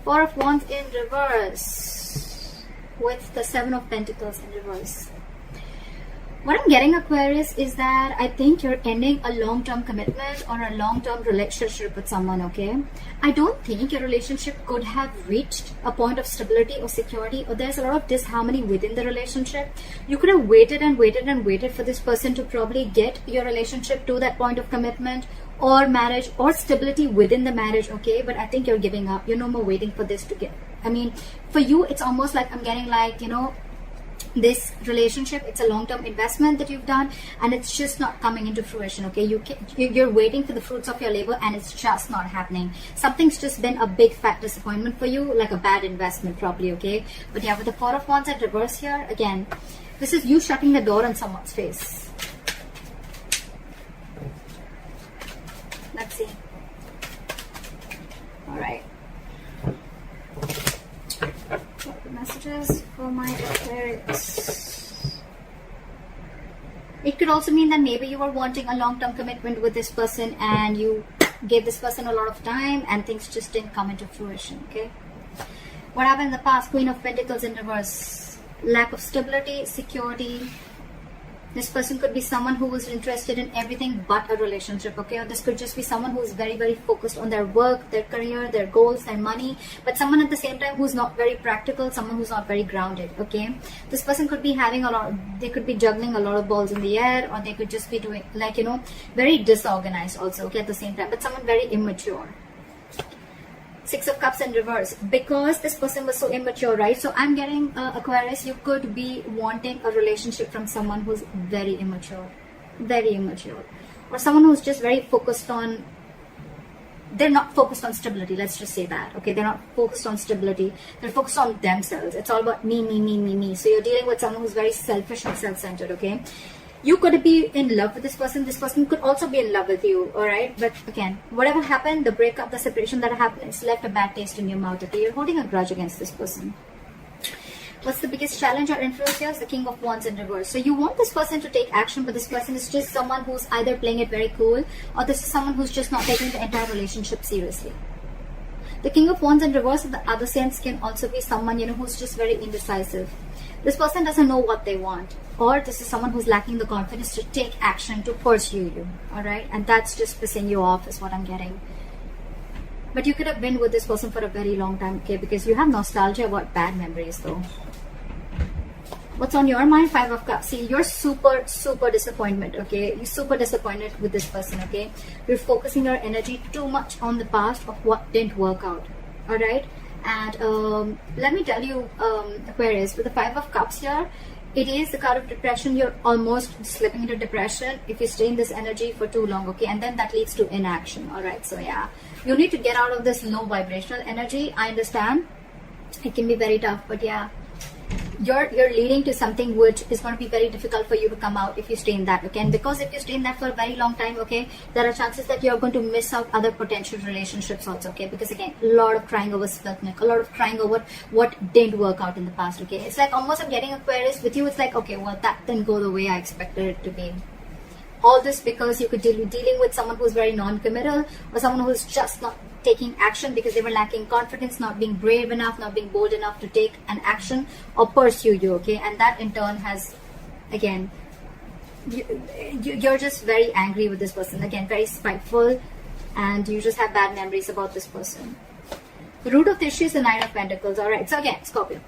Four of Wands in reverse with the Seven of Pentacles in reverse. What I'm getting, Aquarius, is that I think you're ending a long-term commitment or a long-term relationship with someone, okay? I don't think your relationship could have reached a point of stability or security, or there's a lot of disharmony within the relationship. You could have waited and waited and waited for this person to probably get your relationship to that point of commitment or marriage or stability within the marriage, okay? But I think you're giving up. You're no more waiting for this to get... I mean, for you, it's almost like I'm getting like, you know, this relationship, it's a long-term investment that you've done and it's just not coming into fruition, okay? You're waiting for the fruits of your labor and it's just not happening. Something's just been a big fat disappointment for you, like a bad investment probably, okay? But yeah, with the Four of Wands at reverse here, again, this is you shutting the door on someone's face. Let's see. All right. What the messages for my Aquarius? It could also mean that maybe you were wanting a long-term commitment with this person and you gave this person a lot of time and things just didn't come into fruition, okay? What happened in the past? Queen of Pentacles in reverse. Lack of stability, security. This person could be someone who was interested in everything but a relationship, okay? Or this could just be someone who's very, very focused on their work, their career, their goals, their money, but someone at the same time who's not very practical, someone who's not very grounded, okay? This person could be having a lot, they could be juggling a lot of balls in the air, or they could just be doing, like, you know, very disorganized also, okay, at the same time, but someone very immature. Six of Cups in reverse, because this person was so immature, right? So I'm getting Aquarius, you could be wanting a relationship from someone who's very immature, or someone who's just very focused on, they're not focused on stability, let's just say that, okay? They're not focused on stability, they're focused on themselves. It's all about me, me, me, me, me. So you're dealing with someone who's very selfish and self-centered, okay? You could be in love with this person could also be in love with you, alright? But again, whatever happened, the breakup, the separation that happened, it's left a bad taste in your mouth, okay? You're holding a grudge against this person. What's the biggest challenge or influence here? Is the King of Wands in reverse. So you want this person to take action, but this person is just someone who's either playing it very cool, or this is someone who's just not taking the entire relationship seriously. The King of Wands in reverse, in the other sense, can also be someone, you know, who's just very indecisive. This person doesn't know what they want, or this is someone who's lacking the confidence to take action, to pursue you, alright? And that's just pissing you off is what I'm getting. But you could have been with this person for a very long time, okay? Because you have nostalgia about bad memories though. What's on your mind? Five of Cups. See, you're super disappointed, okay? You're super disappointed with this person, okay? You're focusing your energy too much on the past of what didn't work out, alright? And let me tell you, Aquarius, with the Five of Cups here, it is the card of depression. You're almost slipping into depression if you stay in this energy for too long, okay? And then that leads to inaction, alright? So yeah, you need to get out of this low vibrational energy. I understand it can be very tough, but yeah, you're leading to something which is going to be very difficult for you to come out if you stay in that, okay? And because if you stay in that for a very long time, okay, there are chances that you're going to miss out other potential relationships also, okay? Because again, a lot of crying over spilt milk, a lot of crying over what didn't work out in the past, okay? It's like almost I'm getting Aquarius with you. It's like, okay, well, that didn't go the way I expected it to be. All this because you could be dealing with someone who's very non-committal, or someone who's just not taking action because they were lacking confidence, not being brave enough, not being bold enough to take an action or pursue you, okay? And that in turn has, again, you're just very angry with this person, again, very spiteful, and you just have bad memories about this person. The root of the issue is the Nine of Pentacles, alright? So again, Scorpio.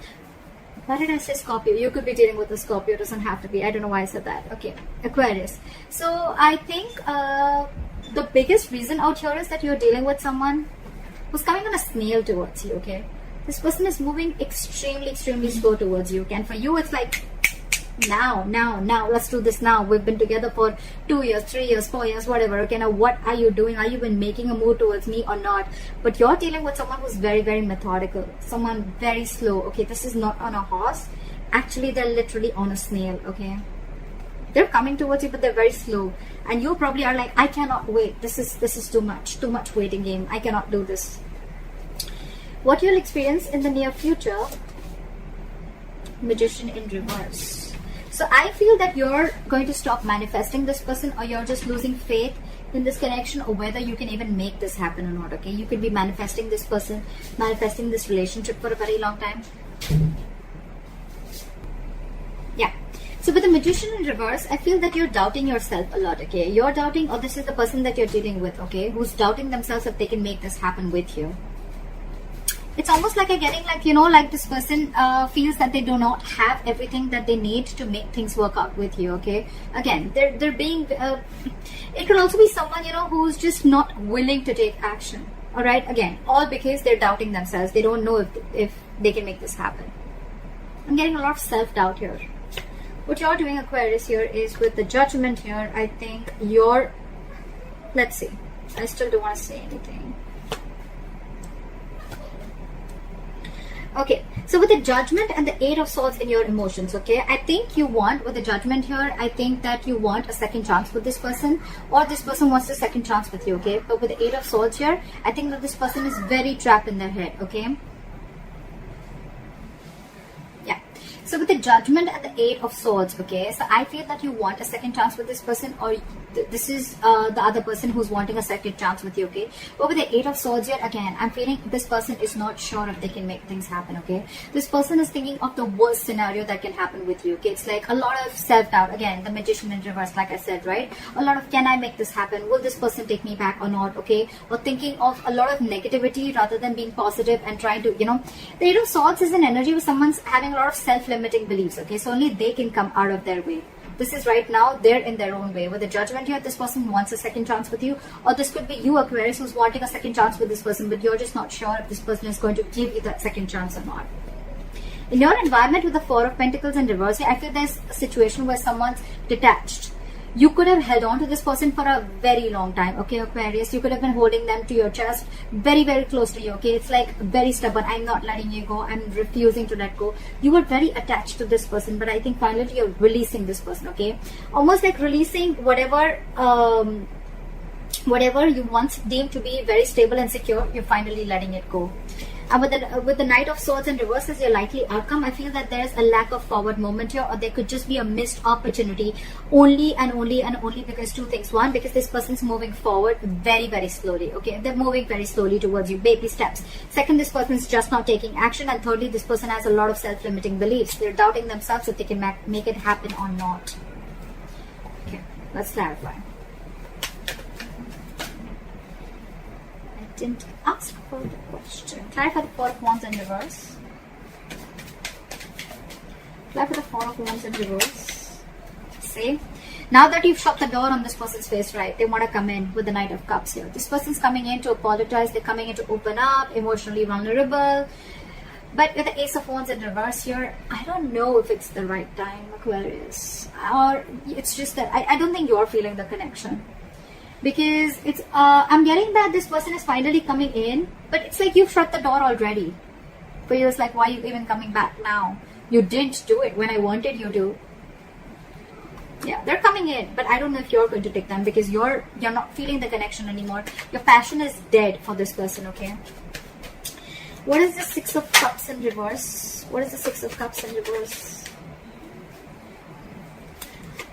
Why did I say Scorpio? You could be dealing with a Scorpio, it doesn't have to be. I don't know why I said that. Okay, Aquarius. So I think the biggest reason out here is that you're dealing with someone who's coming on a snail towards you, okay? This person is moving extremely slow towards you, okay? And for you, it's like, now, let's do this now. We've been together for 2 years, 3 years, 4 years, whatever, okay? Now, what are you doing? Are you been making a move towards me or not? But you're dealing with someone who's very, very methodical, someone very slow, okay? This is not on a horse. Actually, they're literally on a snail, okay? They're coming towards you, but they're very slow. And you probably are like, I cannot wait. This is too much waiting game. I cannot do this. What you'll experience in the near future, Magician in reverse. So I feel that you're going to stop manifesting this person, or you're just losing faith in this connection, or whether you can even make this happen or not. Okay, you could be manifesting this person, manifesting this relationship for a very long time. Yeah. So with the Magician in reverse, I feel that you're doubting yourself a lot. Okay, you're doubting, or this is the person that you're dealing with, okay, who's doubting themselves if they can make this happen with you. It's almost like you're getting, like, you know, like this person feels that they do not have everything that they need to make things work out with you. Okay, again, they're being it could also be someone, you know, who's just not willing to take action. All right, again, all because they're doubting themselves. They don't know if they can make this happen. I'm getting a lot of self-doubt here. What you're doing, Aquarius, here is with the Judgment here, I think you're, let's see, I still don't want to say anything. Okay, so with the Judgment and the Eight of Swords in your emotions, okay, I think you want, with the Judgment here, I think that you want a second chance with this person, or this person wants a second chance with you, okay. But with the Eight of Swords here, I think that this person is very trapped in their head, okay. Yeah. So with the Judgment and the Eight of Swords, okay, so I feel that you want a second chance with this person, or this is the other person who's wanting a second chance with you, okay. But with the Eight of Swords here, again, I'm feeling this person is not sure if they can make things happen, okay. This person is thinking of the worst scenario that can happen with you, okay. It's like a lot of self-doubt. Again, the Magician in reverse, like I said, right? A lot of, can I make this happen? Will this person take me back or not, okay? Or thinking of a lot of negativity rather than being positive and trying to, you know, the Eight of Swords is an energy where someone's having a lot of self-limiting beliefs, okay. So only they can come out of their way. This is right now, they're in their own way. With the Judgment here, this person wants a second chance with you, or this could be you, Aquarius, who's wanting a second chance with this person, but you're just not sure if this person is going to give you that second chance or not. In your environment with the Four of Pentacles in reverse, I feel there's a situation where someone's detached. You could have held on to this person for a very long time, okay, Aquarius. You could have been holding them to your chest, very, very close to you, okay. It's like very stubborn. I'm not letting you go. I'm refusing to let go. You were very attached to this person, but I think finally you're releasing this person, okay. Almost like releasing whatever you once deemed to be very stable and secure, you're finally letting it go. And with the Knight of Swords in reverse as your likely outcome, I feel that there's a lack of forward movement here, or there could just be a missed opportunity only because two things. One, because this person's moving forward very, very slowly, okay. They're moving very slowly towards you, baby steps. Second, this person's just not taking action. And thirdly, this person has a lot of self-limiting beliefs. They're doubting themselves if they can make it happen or not. Okay, let's clarify. Didn't ask for the question. Clarify the Four of Wands in reverse. Clarify the Four of Wands in reverse. See? Now that you've shut the door on this person's face, right? They want to come in with the Knight of Cups here. This person's coming in to apologize. They're coming in to open up, emotionally vulnerable. But with the Ace of Wands in reverse here, I don't know if it's the right time, Aquarius. Or it's just that I don't think you're feeling the connection. Because it's I'm getting that this person is finally coming in, but it's like you've shut the door already. For you, it's like, why are you even coming back now? You didn't do it when I wanted you to. Yeah, they're coming in, but I don't know if you're going to take them, because you're not feeling the connection anymore. Your passion is dead for this person, okay? What is the Six of Cups in reverse? What is the Six of Cups in reverse?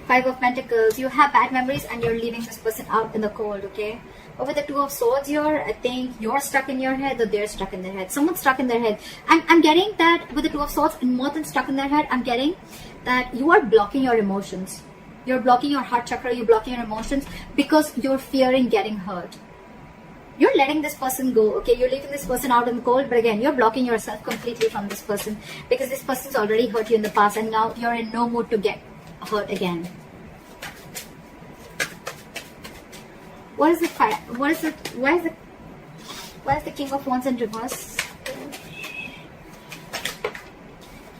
Five of Pentacles. You have bad memories and you're leaving this person out in the cold, okay? But with the Two of Swords here, I think you're stuck in your head, or they're stuck in their head. Someone's stuck in their head. I'm getting that with the Two of Swords, and more than stuck in their head, I'm getting that you are blocking your emotions. You're blocking your heart chakra, you're blocking your emotions because you're fearing getting hurt. You're letting this person go, okay? You're leaving this person out in the cold, but again, you're blocking yourself completely from this person because this person's already hurt you in the past, and now you're in no mood to get hurt again. What is the fire? What is it? Why is the King of Wands in reverse?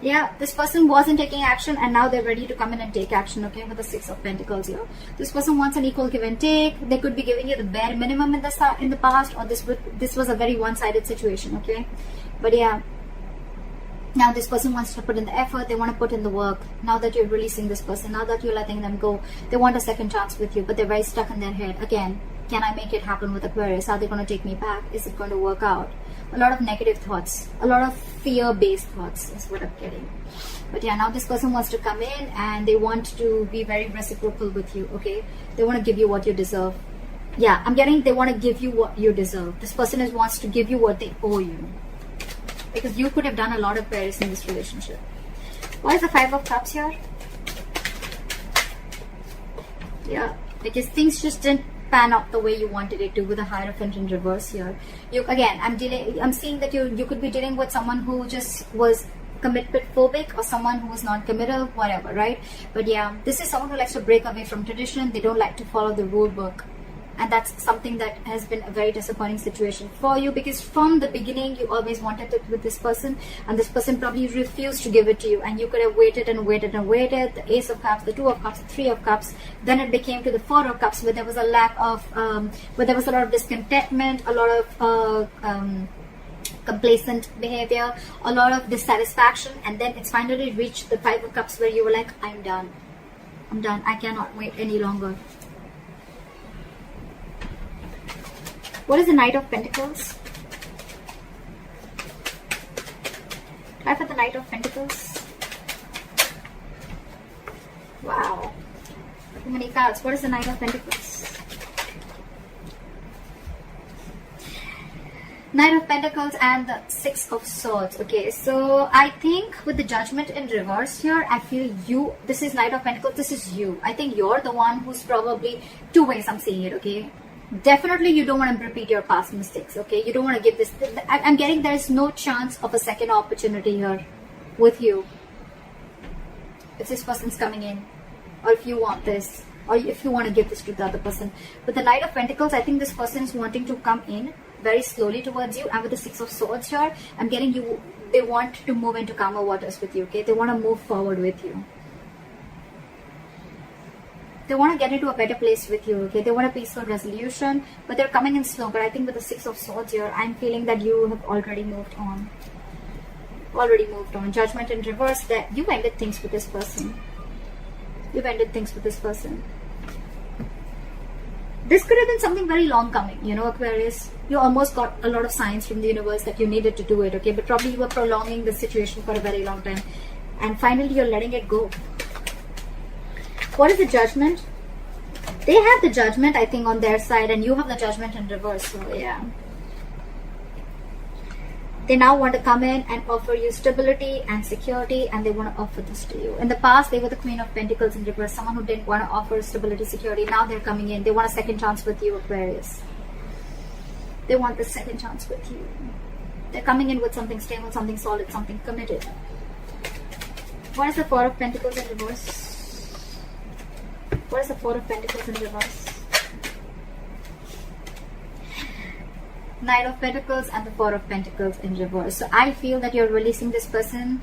Yeah, this person wasn't taking action and now they're ready to come in and take action, okay, with the Six of Pentacles here. This person wants an equal give and take. They could be giving you the bare minimum in the past, or this was a very one-sided situation, okay? But yeah, now this person wants to put in the effort. They want to put in the work. Now that you're releasing this person, now that you're letting them go, they want a second chance with you, but they're very stuck in their head. Again, can I make it happen with Aquarius? Are they going to take me back? Is it going to work out? A lot of negative thoughts, a lot of fear-based thoughts is what I'm getting. But yeah, now this person wants to come in and they want to be very reciprocal with you, okay? They want to give you what you deserve. Yeah, I'm getting they want to give you what you deserve. This person wants to give you what they owe you. Because you could have done a lot of Aquarius in this relationship. Why is the Five of Cups here? Yeah, because things just didn't pan out the way you wanted it to with the Hierophant in reverse here. I'm seeing that you could be dealing with someone who just was commitment phobic or someone who is non-committal, whatever, right? But yeah, this is someone who likes to break away from tradition. They don't like to follow the rule book. And that's something that has been a very disappointing situation for you, because from the beginning you always wanted it with this person, and this person probably refused to give it to you, and you could have waited and waited and waited. The Ace of Cups, the Two of Cups, the Three of Cups, then it became to the Four of Cups, where there was a lack of where there was a lot of discontentment, a lot of complacent behavior, a lot of dissatisfaction, and then it's finally reached the Five of Cups where you were like, I'm done, I cannot wait any longer. What is the Knight of Pentacles? Try for the Knight of Pentacles. Wow. Too many cards. What is the Knight of Pentacles? Knight of Pentacles and the Six of Swords. Okay, so I think with the Judgment in reverse here, I feel this is Knight of Pentacles, this is you. I think you're the one who's probably, two ways I'm seeing it, okay? Definitely you don't want to repeat your past mistakes, okay? You don't want to give this, I'm getting there's no chance of a second opportunity here with you. If this person's coming in, or if you want this, or if you want to give this to the other person. With the Knight of Pentacles, I think this person is wanting to come in very slowly towards you, and with the Six of Swords here, I'm getting they want to move into calmer waters with you, okay? They want to move forward with you. They want to get into a better place with you, okay? They want a peaceful resolution, but they're coming in slow. But I think with the Six of Swords here, I'm feeling that you have already moved on. Judgment in reverse, that you ended things with this person. This could have been something very long coming, you know, Aquarius. You almost got a lot of signs from the universe that you needed to do it, okay? But probably you were prolonging the situation for a very long time. And finally, you're letting it go. What is the Judgment? They have the Judgment, I think, on their side, and you have the Judgment in reverse. So, yeah. They now want to come in and offer you stability and security, and they want to offer this to you. In the past, they were the Queen of Pentacles in reverse, someone who didn't want to offer stability, security. Now they're coming in. They want a second chance with you, Aquarius. They want the second chance with you. They're coming in with something stable, something solid, something committed. What is the Four of Pentacles in reverse? What is the Four of Pentacles in reverse? Knight of Pentacles and the Four of Pentacles in reverse. So I feel that you're releasing this person,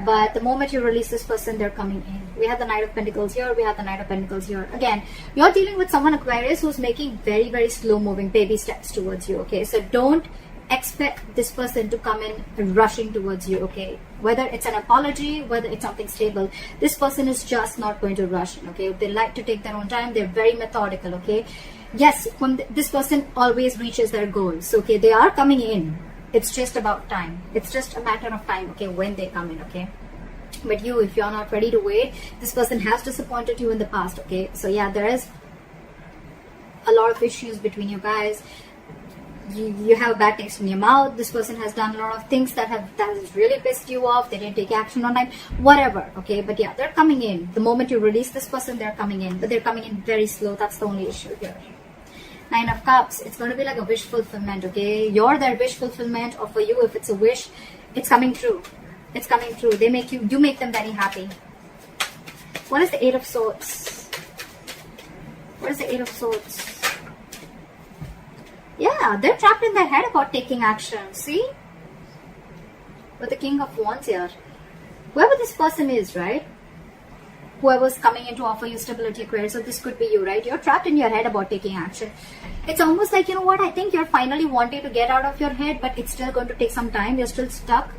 but the moment you release this person, they're coming in. We have the Knight of Pentacles here, we have the Knight of Pentacles here. Again, you're dealing with someone, Aquarius, who's making very, very slow moving baby steps towards you, okay? So don't expect this person to come in rushing towards you, okay? Whether it's an apology, whether it's something stable, this person is just not going to rush in, okay? They like to take their own time. They're very methodical, okay? Yes, when this person always reaches their goals, okay? They are coming in. It's just about time. It's just a matter of time, okay, when they come in, okay? But you, if you're not ready to wait, this person has disappointed you in the past, okay? So yeah, there is a lot of issues between you guys. You have a bad taste in your mouth. This person has done a lot of things that has really pissed you off. They didn't take action on time, whatever, okay? But yeah, they're coming in. The moment you release this person, they're coming in, but they're coming in very slow. That's the only issue here. Nine of Cups, it's going to be like a wish fulfillment, okay? You're their wish fulfillment, or for you, if it's a wish, it's coming true. It's coming true. You make them very happy. What is the Eight of Swords? What is the Eight of Swords? Yeah, they're trapped in their head about taking action. See? With the King of Wands here. Whoever this person is, right? Whoever's coming in to offer you stability, Aquarius, so this could be you, right? You're trapped in your head about taking action. It's almost like, you know what, I think you're finally wanting to get out of your head, but it's still going to take some time. You're still stuck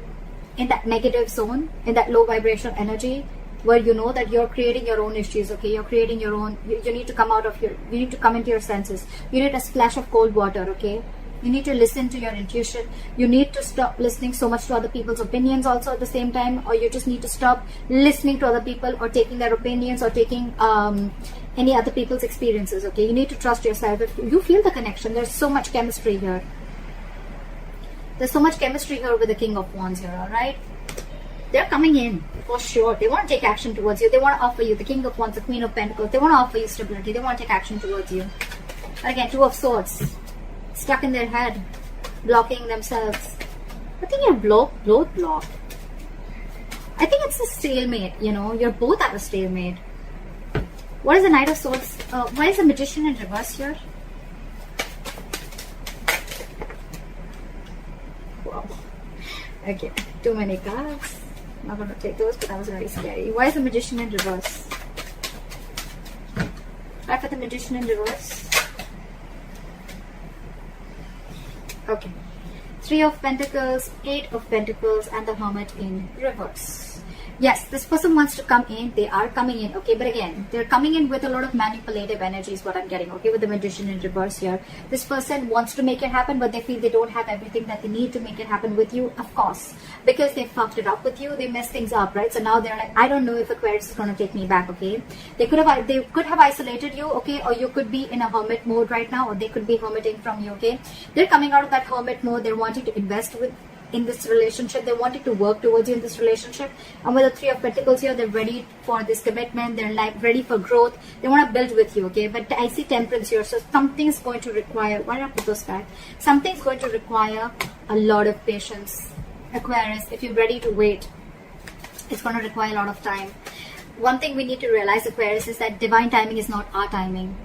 in that negative zone, in that low vibration energy, where you know that you're creating your own issues, okay? You're creating your own, you need to come out of you need to come into your senses. You need a splash of cold water, okay? You need to listen to your intuition. You need to stop listening so much to other people's opinions also at the same time, or you just need to stop listening to other people or taking their opinions or taking any other people's experiences, okay? You need to trust yourself. If you feel the connection, there's so much chemistry here. There's so much chemistry here with the King of Wands here, alright? They're coming in, for sure. They want to take action towards you. They want to offer you, the King of Wands, the Queen of Pentacles. They want to offer you stability. They want to take action towards you. Again, Two of Swords. Stuck in their head. Blocking themselves. I think you're both blocked. I think it's a stalemate, you know. You're both at a stalemate. What is the Knight of Swords? Why is the Magician in reverse here? Wow. Okay, too many cards. Not going to take those, but that was very scary. Why is the Magician in reverse? Try for the Magician in reverse. Okay. Three of Pentacles, Eight of Pentacles, and the Hermit in reverse. Yes, this person wants to come in. They are coming in, okay? But again, they're coming in with a lot of manipulative energy is what I'm getting, okay? With the Magician in reverse here. This person wants to make it happen, but they feel they don't have everything that they need to make it happen with you, of course. Because they fucked it up with you, they messed things up, right? So now they're like, I don't know if Aquarius is going to take me back, okay? They could have isolated you, okay? Or you could be in a hermit mode right now, or they could be hermiting from you, okay? They're coming out of that hermit mode. They're wanting to invest in this relationship. They wanted to work towards you in this relationship, and with the Three of Pentacles here, they're ready for this commitment. They're like ready for growth. They want to build with you, okay? But I see Temperance here, so something's going to require, why did I put those back? Something's going to require a lot of patience, Aquarius. If you're ready to wait, it's going to require a lot of time. One thing we need to realize, Aquarius, is that divine timing is not our timing,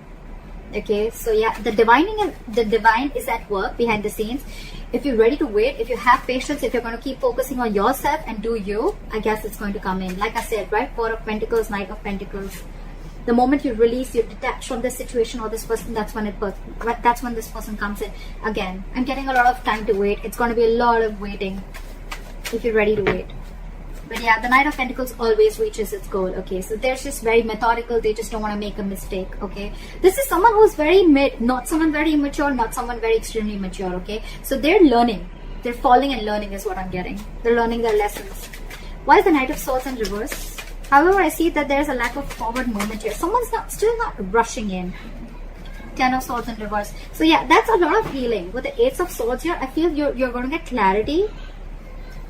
okay? So yeah, the divine is at work behind the scenes. If you're ready to wait, if you have patience, if you're going to keep focusing on yourself and do you, I guess it's going to come in. Like I said, right? Four of Pentacles, Knight of Pentacles. The moment you release, you detach from this situation or this person, that's when this person comes in. Again, I'm getting a lot of time to wait. It's going to be a lot of waiting if you're ready to wait. But yeah, the Knight of Pentacles always reaches its goal, okay? So they're just very methodical. They just don't want to make a mistake, okay? This is someone who's very mid, not someone very immature, not someone very extremely mature, okay? So they're learning. They're falling and learning is what I'm getting. They're learning their lessons. Why is the Knight of Swords in reverse? However, I see that there's a lack of forward movement here. Someone's still not rushing in. Ten of Swords in reverse. So yeah, that's a lot of healing. With the Ace of Swords here, I feel you're going to get clarity.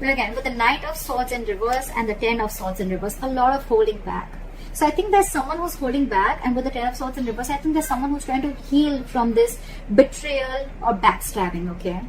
But again, with the Knight of Swords in reverse and the Ten of Swords in reverse, a lot of holding back. So I think there's someone who's holding back, and with the Ten of Swords in reverse, I think there's someone who's trying to heal from this betrayal or backstabbing, okay?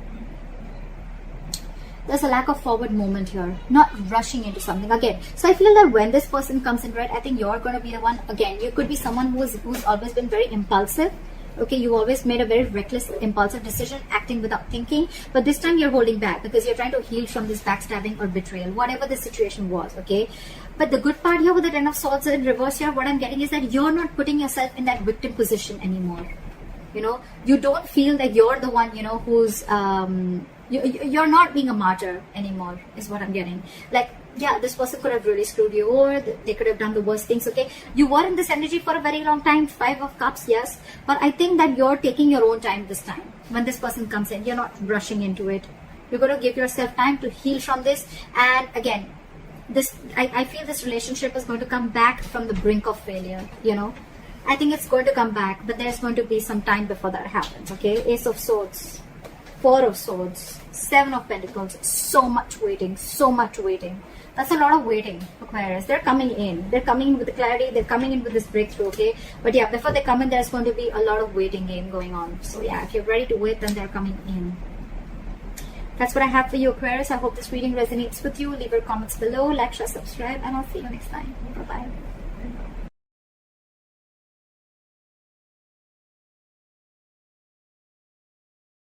There's a lack of forward movement here, not rushing into something again. So I feel that when this person comes in, right, I think you're going to be the one. Again, you could be someone who's always been very impulsive. Okay, you always made a very reckless, impulsive decision, acting without thinking. But this time you're holding back because you're trying to heal from this backstabbing or betrayal, whatever the situation was, okay? But the good part here with the Ten of Swords in reverse here, what I'm getting is that you're not putting yourself in that victim position anymore. You know, you don't feel that you're the one, you know, who's, you're not being a martyr anymore, is what I'm getting. Like, yeah, this person could have really screwed you over. They could have done the worst things, okay? You were in this energy for a very long time. Five of Cups, yes. But I think that you're taking your own time this time. When this person comes in, you're not rushing into it. You're going to give yourself time to heal from this. And again, I feel this relationship is going to come back from the brink of failure, you know? I think it's going to come back, but there's going to be some time before that happens, okay? Ace of Swords, Four of Swords, Seven of Pentacles. So much waiting, so much waiting. That's a lot of waiting, Aquarius. They're coming in. They're coming in with the clarity. They're coming in with this breakthrough, okay? But yeah, before they come in, there's going to be a lot of waiting game going on. So yeah, if you're ready to wait, then they're coming in. That's what I have for you, Aquarius. I hope this reading resonates with you. Leave your comments below, like, share, subscribe, and I'll see you next time. Bye-bye.